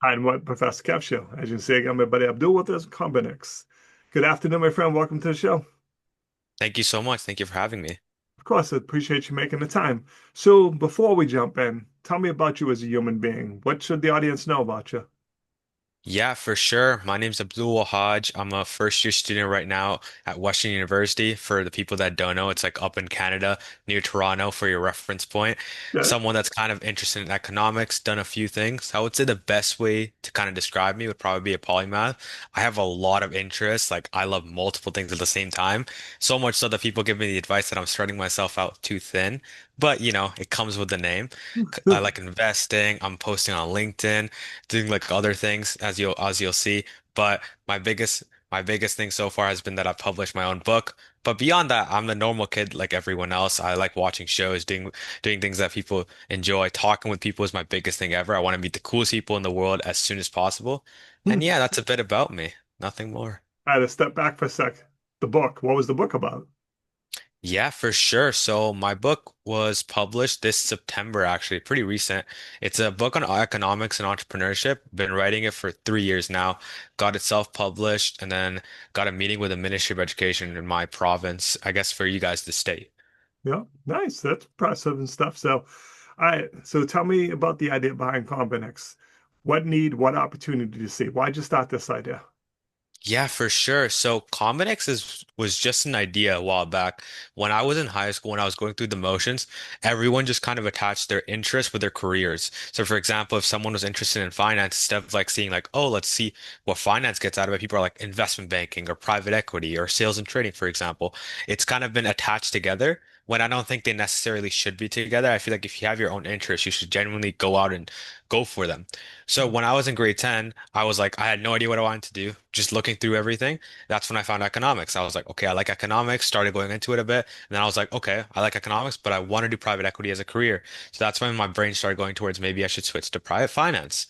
I'm what Professor Kev Show. As you can see, I got my buddy Abdul with us, Combinex. Good afternoon, my friend. Welcome to the show. Thank you so much. Thank you for having me. Of course, I appreciate you making the time. So, before we jump in, tell me about you as a human being. What should the audience know about you? Yeah, for sure. My name's Abdul Wahaj. I'm a first year student right now at Western University. For the people that don't know, it's like up in Canada near Toronto for your reference point. Good. Someone that's kind of interested in economics, done a few things. I would say the best way to kind of describe me would probably be a polymath. I have a lot of interests. Like I love multiple things at the same time. So much so that people give me the advice that I'm spreading myself out too thin. But it comes with the name. I like investing. I'm posting on LinkedIn, doing like other things as you'll see. But my biggest thing so far has been that I've published my own book. But beyond that, I'm the normal kid like everyone else. I like watching shows, doing things that people enjoy. Talking with people is my biggest thing ever. I want to meet the coolest people in the world as soon as possible. And I yeah, that's a bit about me. Nothing more. had to step back for a sec. The book. What was the book about? Yeah, for sure. So my book was published this September, actually, pretty recent. It's a book on economics and entrepreneurship. Been writing it for 3 years now. Got it self-published and then got a meeting with the Ministry of Education in my province, I guess for you guys to state. Yeah, nice. That's impressive and stuff. So tell me about the idea behind Combinex. What need, what opportunity do you see? Why'd you start this idea? Yeah, for sure. So Combinex was just an idea a while back. When I was in high school, when I was going through the motions, everyone just kind of attached their interests with their careers. So for example, if someone was interested in finance, instead of like seeing like, oh, let's see what finance gets out of it, people are like investment banking or private equity or sales and trading, for example. It's kind of been attached together when I don't think they necessarily should be together. I feel like if you have your own interests, you should genuinely go out and go for them. So when I was in grade 10, I was like, I had no idea what I wanted to do. Just looking through everything. That's when I found economics. I was like, okay, I like economics, started going into it a bit. And then I was like, okay, I like economics, but I want to do private equity as a career. So that's when my brain started going towards maybe I should switch to private finance.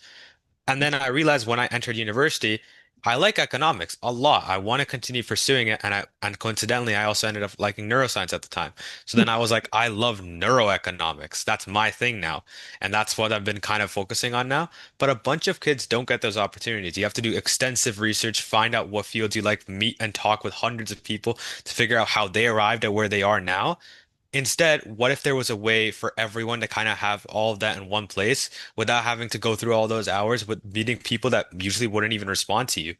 And then I realized when I entered university, I like economics a lot. I want to continue pursuing it. And coincidentally, I also ended up liking neuroscience at the time. So then I was like, I love neuroeconomics. That's my thing now. And that's what I've been kind of focusing on now. But a bunch of kids don't get those opportunities. You have to do extensive research, find out what fields you like, meet and talk with hundreds of people to figure out how they arrived at where they are now. Instead, what if there was a way for everyone to kind of have all of that in one place without having to go through all those hours with meeting people that usually wouldn't even respond to you?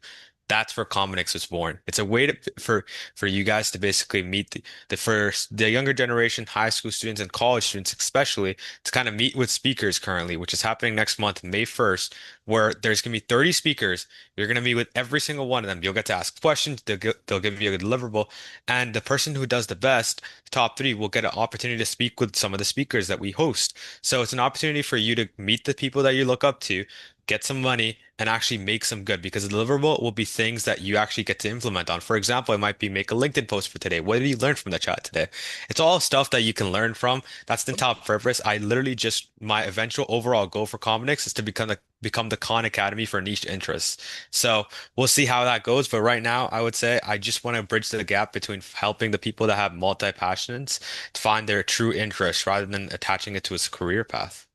That's where Commonix was born. It's a way for you guys to basically meet the younger generation, high school students and college students especially, to kind of meet with speakers currently, which is happening next month, May 1st, where there's gonna be 30 speakers. You're gonna meet with every single one of them. You'll get to ask questions, they'll give you a deliverable, and the person who does the best top three will get an opportunity to speak with some of the speakers that we host. So it's an opportunity for you to meet the people that you look up to, get some money, and actually make some good because the deliverable will be things that you actually get to implement on. For example, it might be make a LinkedIn post for today. What did you learn from the chat today? It's all stuff that you can learn from. That's the top purpose. I literally just my eventual overall goal for Combinex is to become the Khan Academy for niche interests. So we'll see how that goes. But right now, I would say I just want to bridge the gap between helping the people that have multi-passions to find their true interest rather than attaching it to its career path.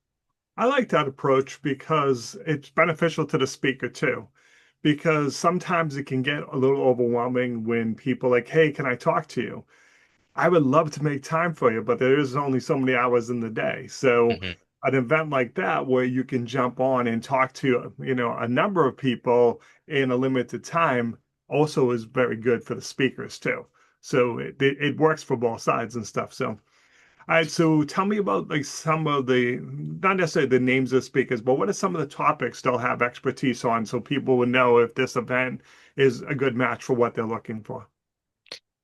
I like that approach because it's beneficial to the speaker too. Because sometimes it can get a little overwhelming when people like, hey, can I talk to you? I would love to make time for you, but there is only so many hours in the day. So hmm an event like that where you can jump on and talk to, a number of people in a limited time also is very good for the speakers too. So it works for both sides and stuff. So all right, so tell me about like some of the, not necessarily the names of speakers, but what are some of the topics they'll have expertise on so people would know if this event is a good match for what they're looking for?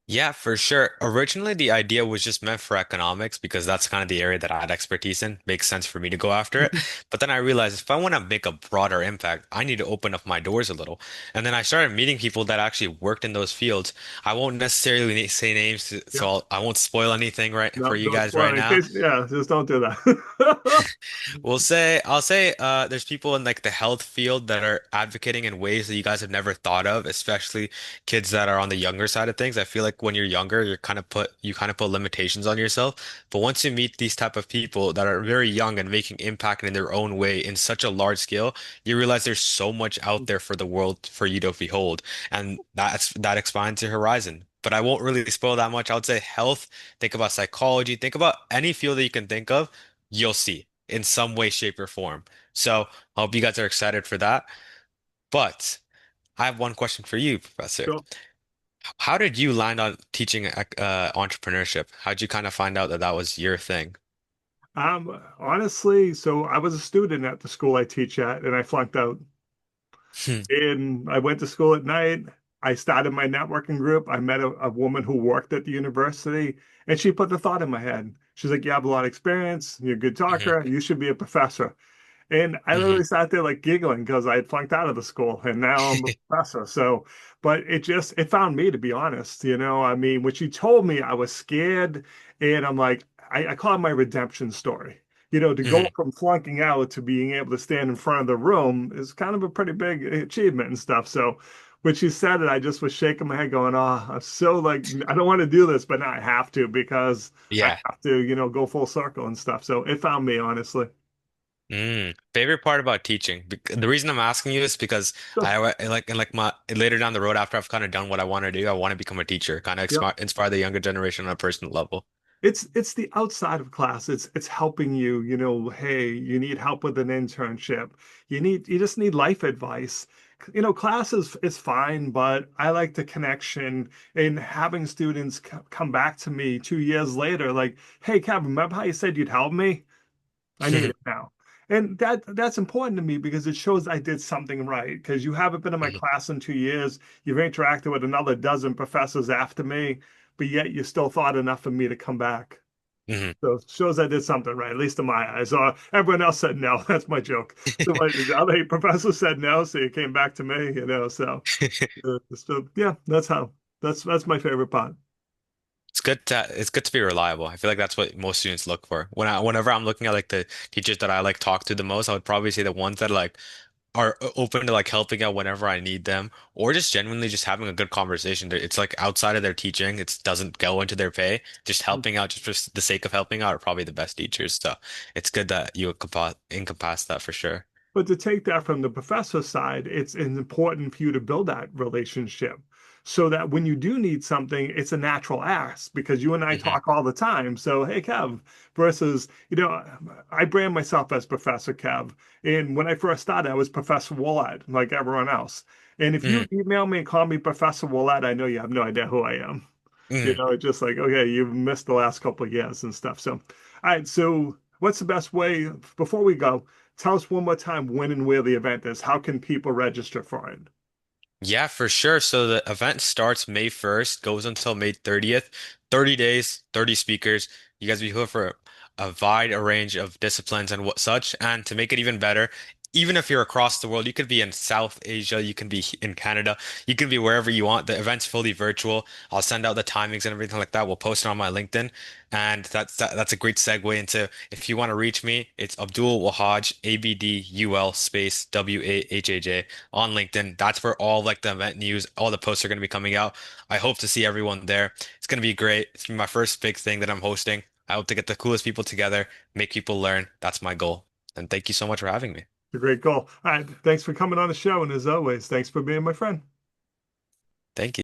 Yeah, for sure. Originally, the idea was just meant for economics because that's kind of the area that I had expertise in. Makes sense for me to go after it. But then I realized if I want to make a broader impact, I need to open up my doors a little. And then I started meeting people that actually worked in those fields. I won't necessarily say names, Yeah. so I won't spoil anything right for No, you don't guys spoil right it in now. case. Yeah, just don't do that. I'll say there's people in like the health field that are advocating in ways that you guys have never thought of, especially kids that are on the younger side of things. I feel like like when you're younger, you kind of put limitations on yourself. But once you meet these type of people that are very young and making impact in their own way in such a large scale, you realize there's so much out there for the world for you to behold. And that expands your horizon. But I won't really spoil that much. I would say health, think about psychology, think about any field that you can think of, you'll see in some way, shape, or form. So I hope you guys are excited for that. But I have one question for you, Professor. So, How did you land on teaching entrepreneurship? How'd you kind of find out that that was your thing? honestly, so I was a student at the school I teach at, and I flunked out. And I went to school at night. I started my networking group. I met a woman who worked at the university, and she put the thought in my head. She's like, "You have a lot of experience. You're a good Hmm. talker. You should be a professor." And I Hmm. literally sat there like giggling because I had flunked out of the school and now I'm a professor. So, but it found me, to be honest. I mean, when she told me, I was scared, and I'm like, I call it my redemption story. To go Hmm. from flunking out to being able to stand in front of the room is kind of a pretty big achievement and stuff. So when she said it, I just was shaking my head going, "Oh, I'm so like, I don't want to do this, but now I have to because I Yeah. have to, go full circle and stuff." So it found me, honestly. Favorite part about teaching. The reason I'm asking you is because So, like my later down the road after I've kind of done what I want to do, I want to become a teacher, kind of yep. inspire the younger generation on a personal level. It's the outside of class. It's helping you, hey, you need help with an internship. You just need life advice. Class is fine, but I like the connection and having students come back to me 2 years later, like, "Hey, Kev, remember how you said you'd help me? I need it now." And that's important to me because it shows I did something right. Because you haven't been in my Mhm. class in 2 years, you've interacted with another dozen professors after me, but yet you still thought enough of me to come back. Mhm. So it shows I did something right, at least in my eyes. Everyone else said no. That's my joke. The other 8 professors said no, so you came back to me. So yeah, that's my favorite part. It's good to be reliable. I feel like that's what most students look for. Whenever I'm looking at like the teachers that I like talk to the most, I would probably say the ones that like are open to like helping out whenever I need them, or just genuinely just having a good conversation. It's like outside of their teaching, it doesn't go into their pay. Just helping out just for the sake of helping out are probably the best teachers. So it's good that you encompass that for sure. But to take that from the professor side, it's important for you to build that relationship so that when you do need something, it's a natural ask because you and I Hmm. talk all the time. So, hey, Kev, versus, I brand myself as Professor Kev. And when I first started, I was Professor Willard, like everyone else. And if you Hmm. email me and call me Professor Willard, I know you have no idea who I am. Hmm. It's just like, okay, you've missed the last couple of years and stuff. So, all right. So, what's the best way before we go? Tell us one more time when and where the event is. How can people register for it? Yeah, for sure. So the event starts May 1st, goes until May 30th. 30 days, 30 speakers. You guys be here for a wide range of disciplines and what such. And to make it even better, even if you're across the world, you could be in South Asia, you can be in Canada, you can be wherever you want. The event's fully virtual. I'll send out the timings and everything like that. We'll post it on my LinkedIn. And that's a great segue into if you want to reach me, it's Abdul Wahaj, ABDUL space WAHAJ on LinkedIn. That's where all like the event news, all the posts are going to be coming out. I hope to see everyone there. It's going to be great. It's my first big thing that I'm hosting. I hope to get the coolest people together, make people learn. That's my goal. And thank you so much for having me. It's a great goal. All right. Thanks for coming on the show. And as always, thanks for being my friend. Thank you.